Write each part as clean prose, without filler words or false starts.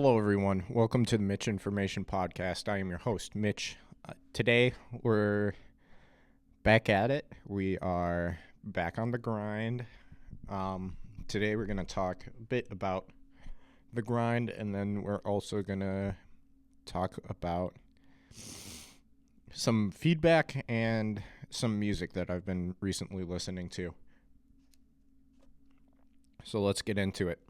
Hello, everyone. Welcome to the Mitchinformation podcast. I am your host, Mitch. Today, we're back at it. We are back on the grind. Today, we're going to talk a bit about the grind, and then we're also going to talk about some feedback and some music that I've been recently listening to. So let's get into it.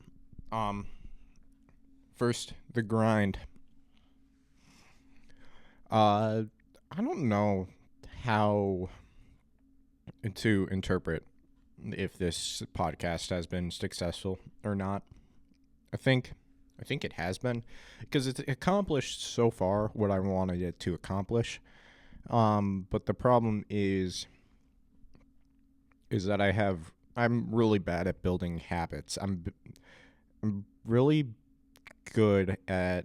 First, the grind. I don't know how to interpret if this podcast has been successful or not. I think it has been, because it's accomplished so far what I wanted it to accomplish. But the problem is that I'm really bad at building habits. I'm really good at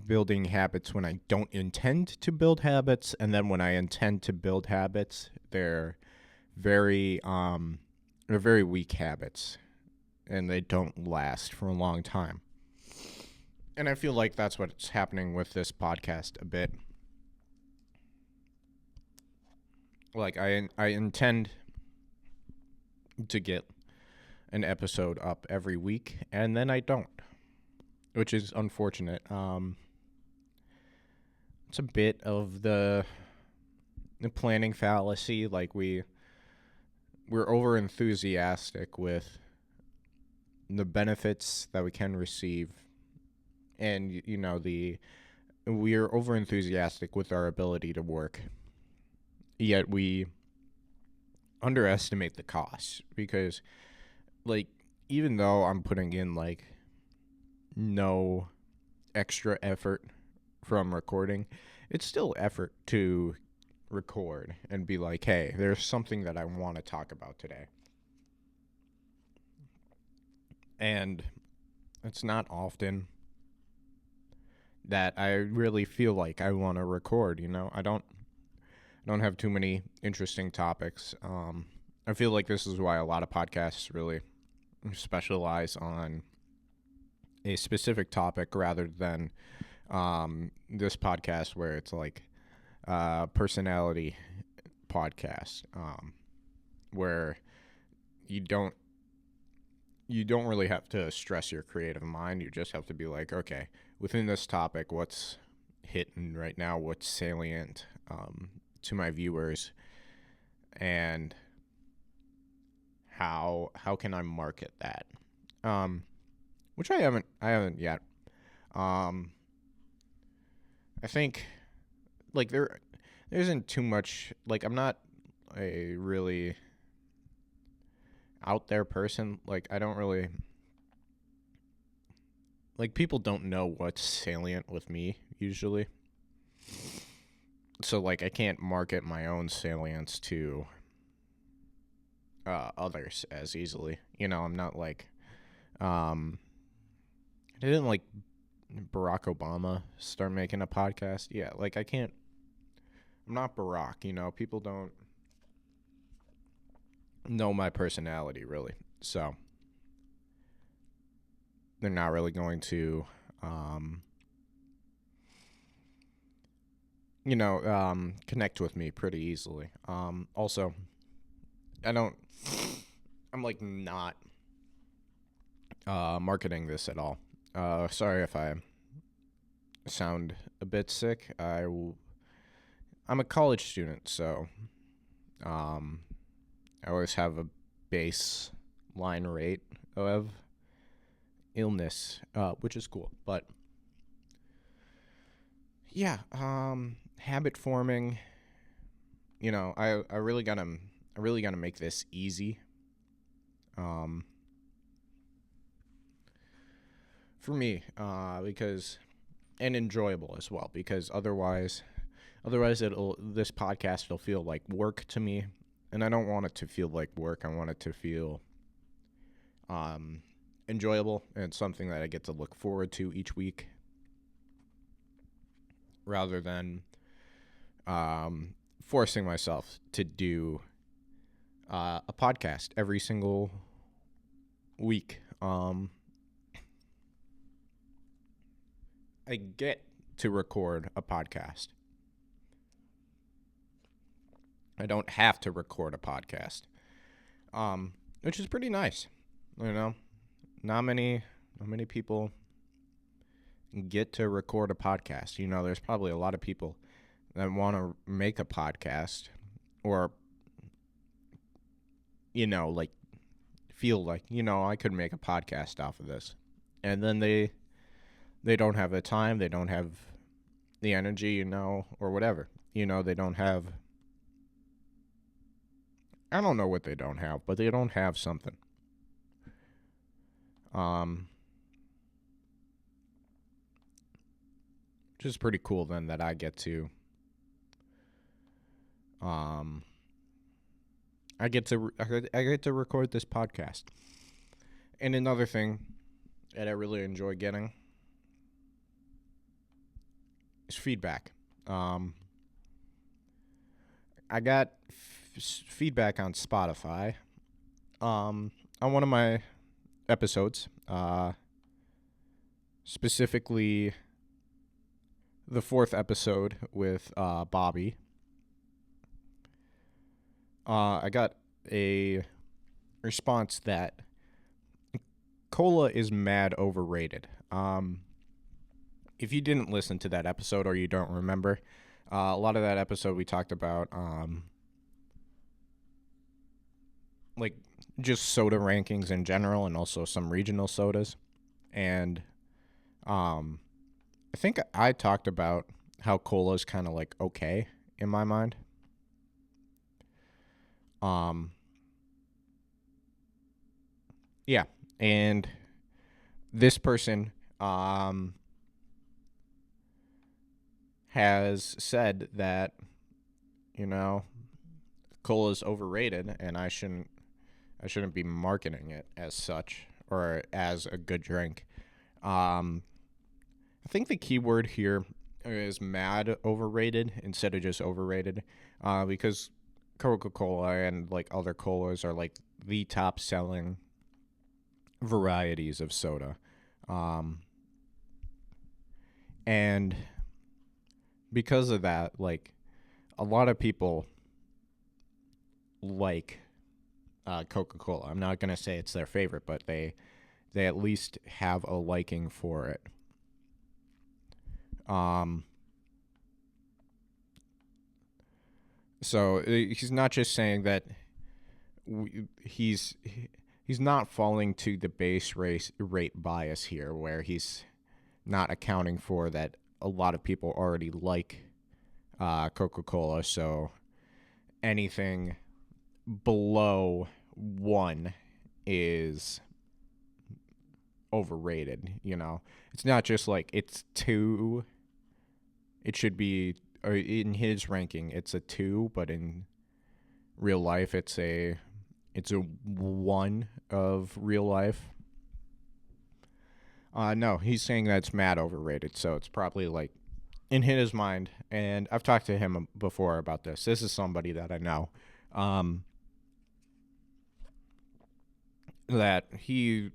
building habits when I don't intend to build habits, and then when I intend to build habits, they're very weak habits, and they don't last for a long time. And I feel like that's what's happening with this podcast a bit. Like I intend to get an episode up every week, and then I don't, which is unfortunate. It's a bit of the planning fallacy. Like we're over enthusiastic with the benefits that we can receive, and we're over enthusiastic with our ability to work, yet we underestimate the costs, because even though I'm putting in no extra effort from recording, it's still effort to record and be like, hey, there's something that I want to talk about today. And it's not often that I really feel like I want to record, I don't have too many interesting topics. I feel like this is why a lot of podcasts really specialize on a specific topic rather than this podcast, where it's like personality podcast, where you don't really have to stress your creative mind. You just have to be like, okay, within this topic, what's hitting right now, what's salient to my viewers, and how can I market that, which I haven't yet. I think there isn't too much, I'm not a really out there person. I don't really, people don't know what's salient with me usually. So I can't market my own salience to others as easily. I'm not didn't Barack Obama start making a podcast? Yeah, I'm not Barack, people don't know my personality really. So they're not really going to connect with me pretty easily. Also, I'm not marketing this at all. Sorry if I sound a bit sick. I'm a college student, so I always have a baseline rate of illness, which is cool. But yeah, habit forming. I really gotta make this easy. For me, because, and enjoyable as well, because otherwise this podcast will feel like work to me, and I don't want it to feel like work. I want it to feel enjoyable and something that I get to look forward to each week, rather than forcing myself to do a podcast every single week. I get to record a podcast. I don't have to record a podcast, which is pretty nice. You know, not many people get to record a podcast. You know, there's probably a lot of people that want to make a podcast or, you know, like feel like, you know, I could make a podcast off of this. And then they don't have the time, they don't have the energy, you know, or whatever. You know, they don't have, I don't know what they don't have, but they don't have something. Which is pretty cool then that I get to I get to record this podcast. And another thing that I really enjoy getting is feedback. I got feedback on Spotify on one of my episodes, specifically the 4th episode with Bobby. I got a response that cola is mad overrated. If you didn't listen to that episode or you don't remember, a lot of that episode we talked about like just soda rankings in general and also some regional sodas. And I think I talked about how cola is kind of like okay in my mind. Yeah, and this person has said that, you know, cola is overrated and I shouldn't be marketing it as such or as a good drink. I think the key word here is mad overrated instead of just overrated, because Coca-Cola and like other colas are like the top selling varieties of soda. And because of that, like a lot of people like Coca-Cola. I'm not going to say it's their favorite, but they at least have a liking for it. So he's not just saying that he's not falling to the base rate bias here, where he's not accounting for that a lot of people already like Coca-Cola. So anything below 1 is overrated. You know, it's not just like it's 2. It should be, or in his ranking, it's a 2, but in real life, it's a 1 of real life. No, he's saying that's mad overrated, so it's probably like in his mind. And I've talked to him before about this. This is somebody that I know, that he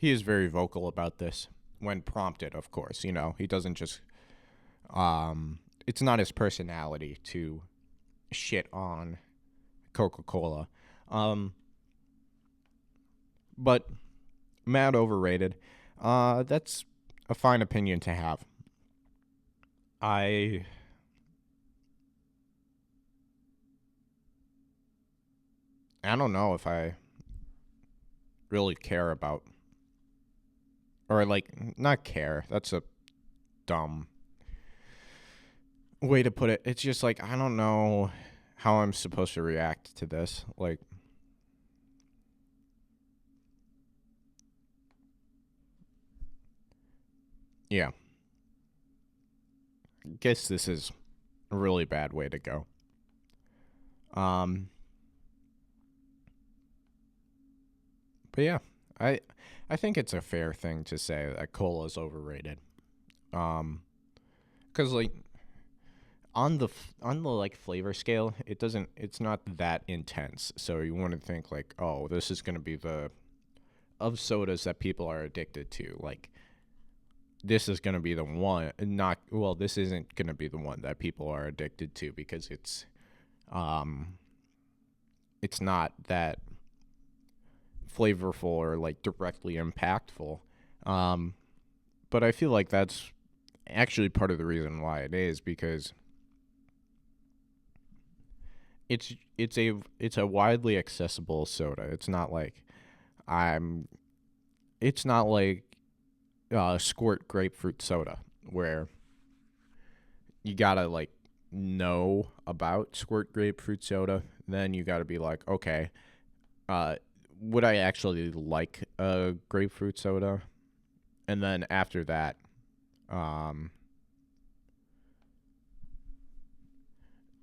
is very vocal about this when prompted. Of course, you know, he doesn't just. It's not his personality to shit on Coca-Cola. But mad overrated. That's a fine opinion to have. I don't know if I really care about, or like, not care. That's a dumb way to put it. It's just like, I don't know how I'm supposed to react to this. Like, yeah. I guess this is a really bad way to go. But yeah, I think it's a fair thing to say that cola is overrated. Because like on the like flavor scale, it's not that intense. So you wouldn't think like, oh, this is gonna be the of sodas that people are addicted to. Like this is going to be the one. Not well. This isn't going to be the one that people are addicted to because it's not that flavorful or like directly impactful. But I feel like that's actually part of the reason why it is, because it's a widely accessible soda. It's not like squirt grapefruit soda where you gotta like know about squirt grapefruit soda. Then you gotta be like, okay, would I actually like a grapefruit soda? And then after that,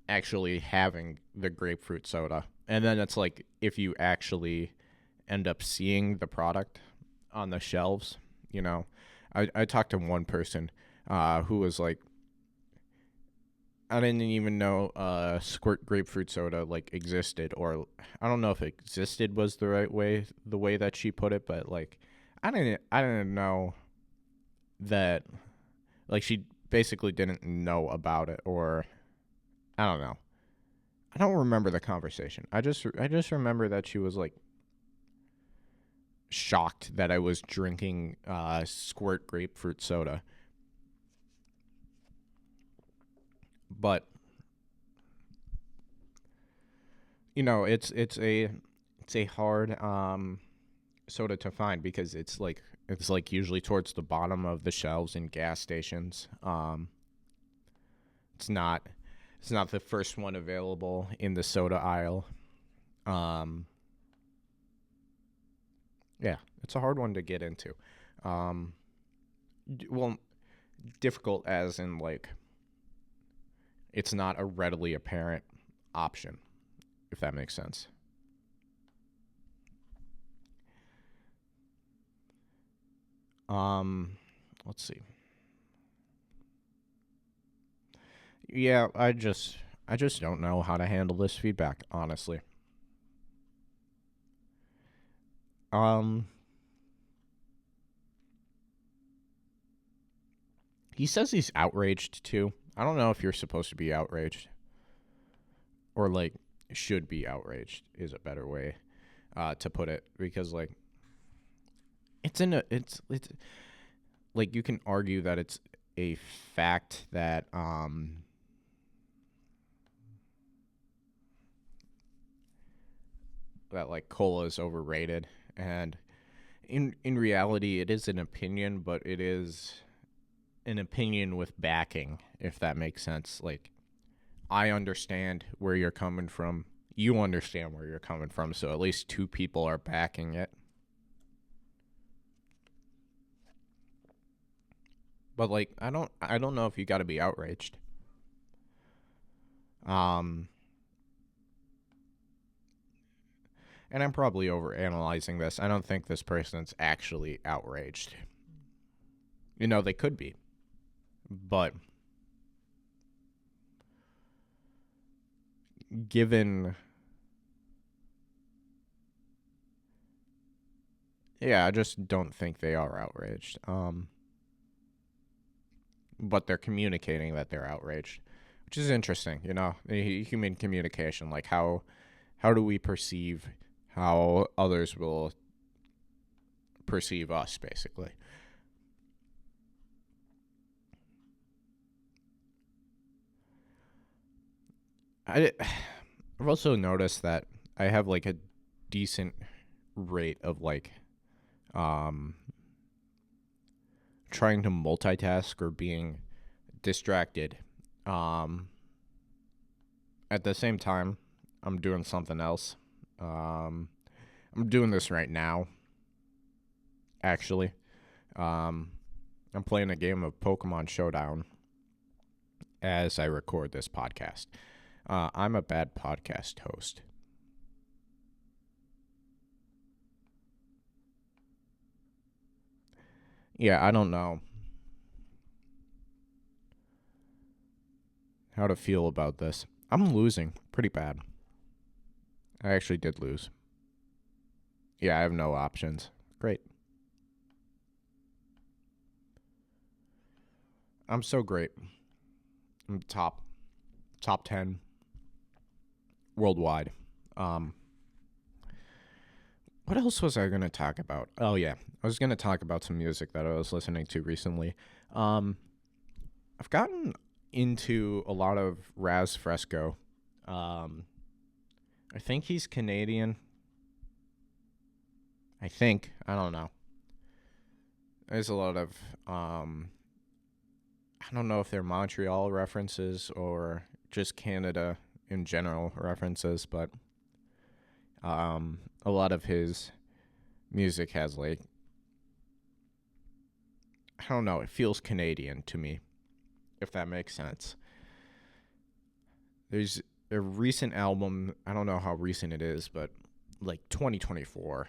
actually having the grapefruit soda. And then it's like if you actually end up seeing the product on the shelves, you know. I talked to one person who was like, I didn't even know squirt grapefruit soda like existed, or I don't know if existed was the way that she put it, but like I didn't know that, like, she basically didn't know about it, or I don't know. I don't remember the conversation. I just remember that she was like shocked that I was drinking squirt grapefruit soda. But you know, it's a hard soda to find because it's like usually towards the bottom of the shelves in gas stations. It's not it's not the first one available in the soda aisle. Um, yeah, it's a hard one to get into. Um, well, difficult as in like it's not a readily apparent option, if that makes sense. Um, let's see. Yeah, I just don't know how to handle this feedback, honestly. Um, he says he's outraged too. I don't know if you're supposed to be outraged or like should be outraged is a better way to put it, because like it's like you can argue that it's a fact that like cola is overrated, and in reality it is an opinion, but it is an opinion with backing, if that makes sense. Like, I understand where you're coming from, you understand where you're coming from, so at least two people are backing it. But like I don't know if you got to be outraged. Um and I'm probably overanalyzing this. I don't think this person's actually outraged. You know, they could be. But given, yeah, I just don't think they are outraged. But they're communicating that they're outraged, which is interesting, you know, human communication, like how do we perceive how others will perceive us, basically. I've also noticed that I have like a decent rate of like um trying to multitask or being distracted. Um at the same time I'm doing something else. Um I'm doing this right now, actually. Um I'm playing a game of Pokemon Showdown as I record this podcast. I'm a bad podcast host. Yeah, I don't know how to feel about this. I'm losing pretty bad. I actually did lose. Yeah, I have no options. Great. I'm so great. I'm top 10 worldwide. Um, what else was I gonna talk about? Oh yeah, I was gonna talk about some music that I was listening to recently. Um, I've gotten into a lot of Raz Fresco. Um, I think he's Canadian. I think. I don't know. There's a lot of I don't know if they're Montreal references or just Canada in general references, but a lot of his music has like I don't know, it feels Canadian to me, if that makes sense. There's a recent album, I don't know how recent it is, but like 2024,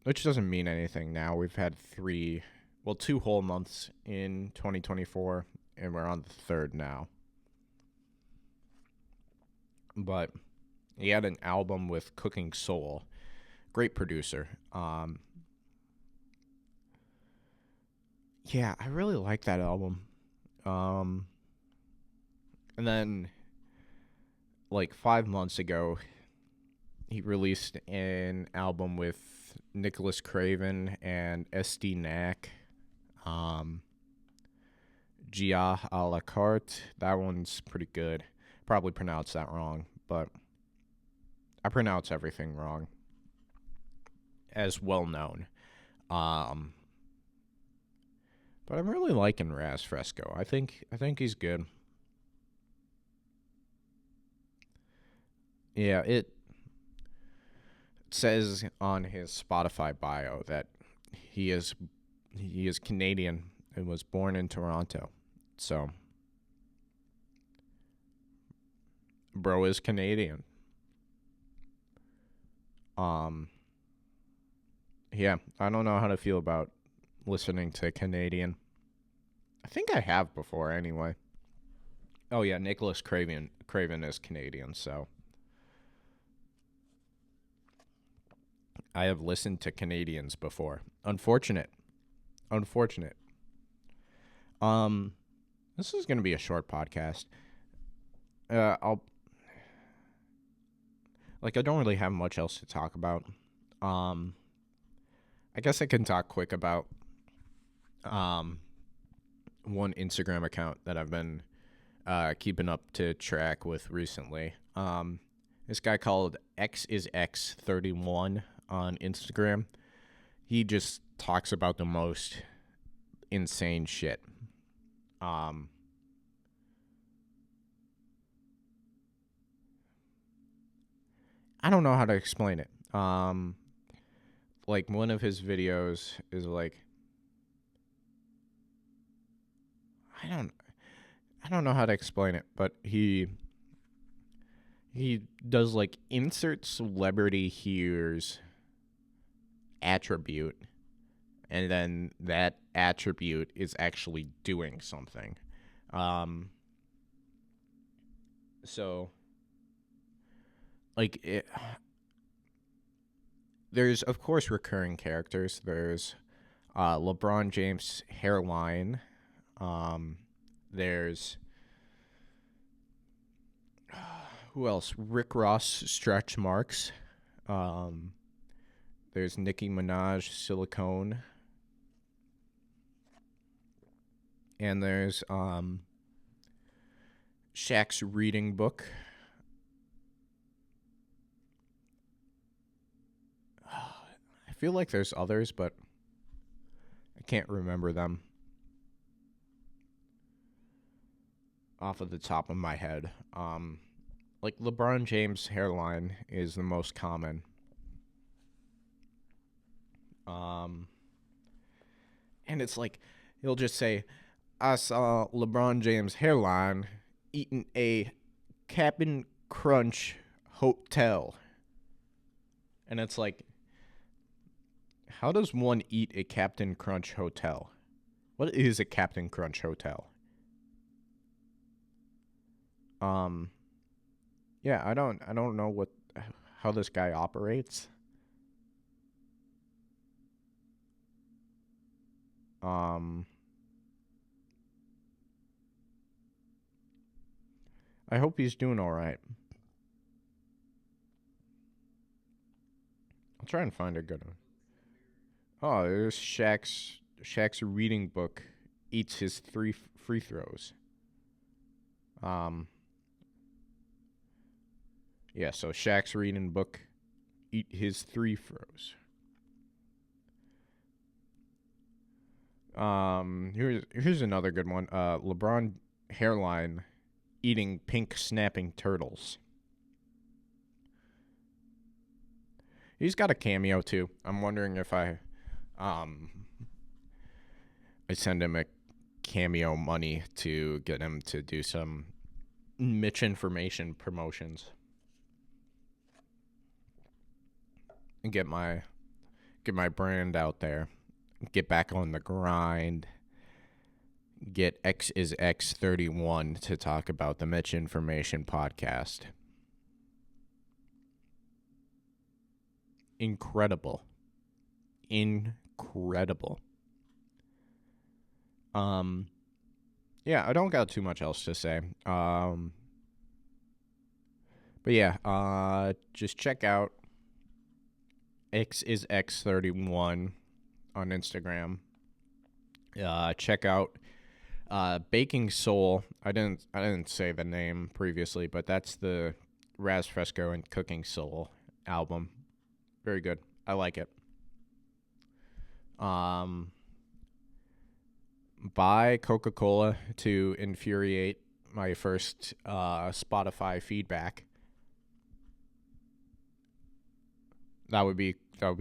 which doesn't mean anything now. We've had two whole months in 2024, and we're on the third now. But he had an album with Cooking Soul, great producer. Yeah, I really like that album. Um, and then like 5 months ago, he released an album with Nicholas Craven and SD Knack. Gia a la carte. That one's pretty good. Probably pronounced that wrong, but I pronounce everything wrong, as well known. Um, but I'm really liking Raz Fresco. I think he's good. Yeah, it says on his Spotify bio that he is Canadian and was born in Toronto. So, bro is Canadian. Um, yeah, I don't know how to feel about listening to Canadian. I think I have before anyway. Oh yeah, Nicholas Craven is Canadian, so I have listened to Canadians before. Unfortunate. Um, this is gonna be a short podcast. I'll like I don't really have much else to talk about. Um, I guess I can talk quick about um one Instagram account that I've been keeping up to track with recently. This guy called XisX31 on Instagram. He just talks about the most insane shit. Um, I don't know how to explain it. Like one of his videos is like I don't I don't know how to explain it, but he does like insert celebrity here's attribute, and then that attribute is actually doing something. Um, so like there's of course recurring characters. There's LeBron James hairline. There's who else? Rick Ross stretch marks. Um, there's Nicki Minaj silicone, and there's Shaq's reading book. I feel like there's others, but I can't remember them off of the top of my head. Like LeBron James hairline is the most common. And it's like he'll just say, "I saw LeBron James hairline eating a Cap'n Crunch hotel," and it's like, how does one eat a Captain Crunch hotel? What is a Captain Crunch hotel? Um, yeah, I don't know how this guy operates. Um, I hope he's doing all right. I'll try and find a good one. Oh, there's Shaq's reading book eats his three free throws. Um, yeah. So Shaq's reading book eat his three throws. Here's another good one. LeBron hairline eating pink snapping turtles. He's got a cameo too. I'm wondering if I send him a cameo money to get him to do some Mitchinformation promotions and get my brand out there. Get back on the grind. Get X is X31 to talk about the Mitchinformation podcast. Incredible. Yeah, I don't got too much else to say. But yeah, just check out X is X31 on Instagram. Check out Baking Soul. I didn't say the name previously, but that's the Raz Fresco and Cooking Soul album. Very good. I like it. Buy Coca-Cola to infuriate my first Spotify feedback. That would be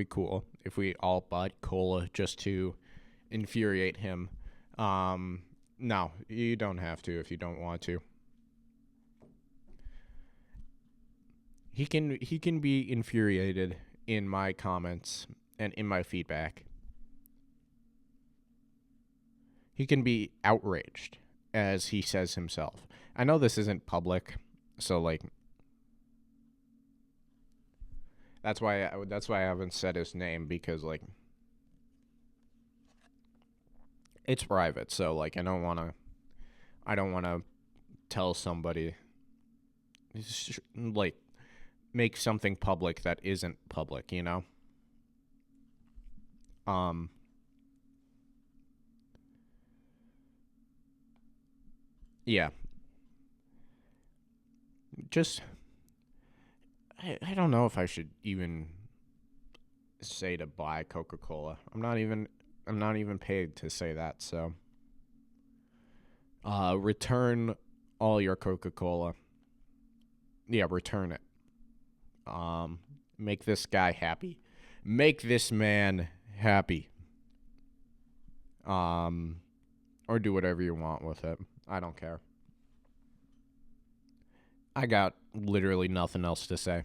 cool if we all bought cola just to infuriate him. No, you don't have to if you don't want to. He can be infuriated in my comments and in my feedback. He can be outraged, as he says himself. I know this isn't public, so like that's why I haven't said his name, because like it's private. So like I don't want to tell somebody, like, make something public that isn't public, you know? Yeah. Just I don't know if I should even say to buy Coca-Cola. I'm not even paid to say that, so return all your Coca-Cola. Yeah, return it. Make this guy happy. Make this man happy. Or do whatever you want with it. I don't care. I got literally nothing else to say.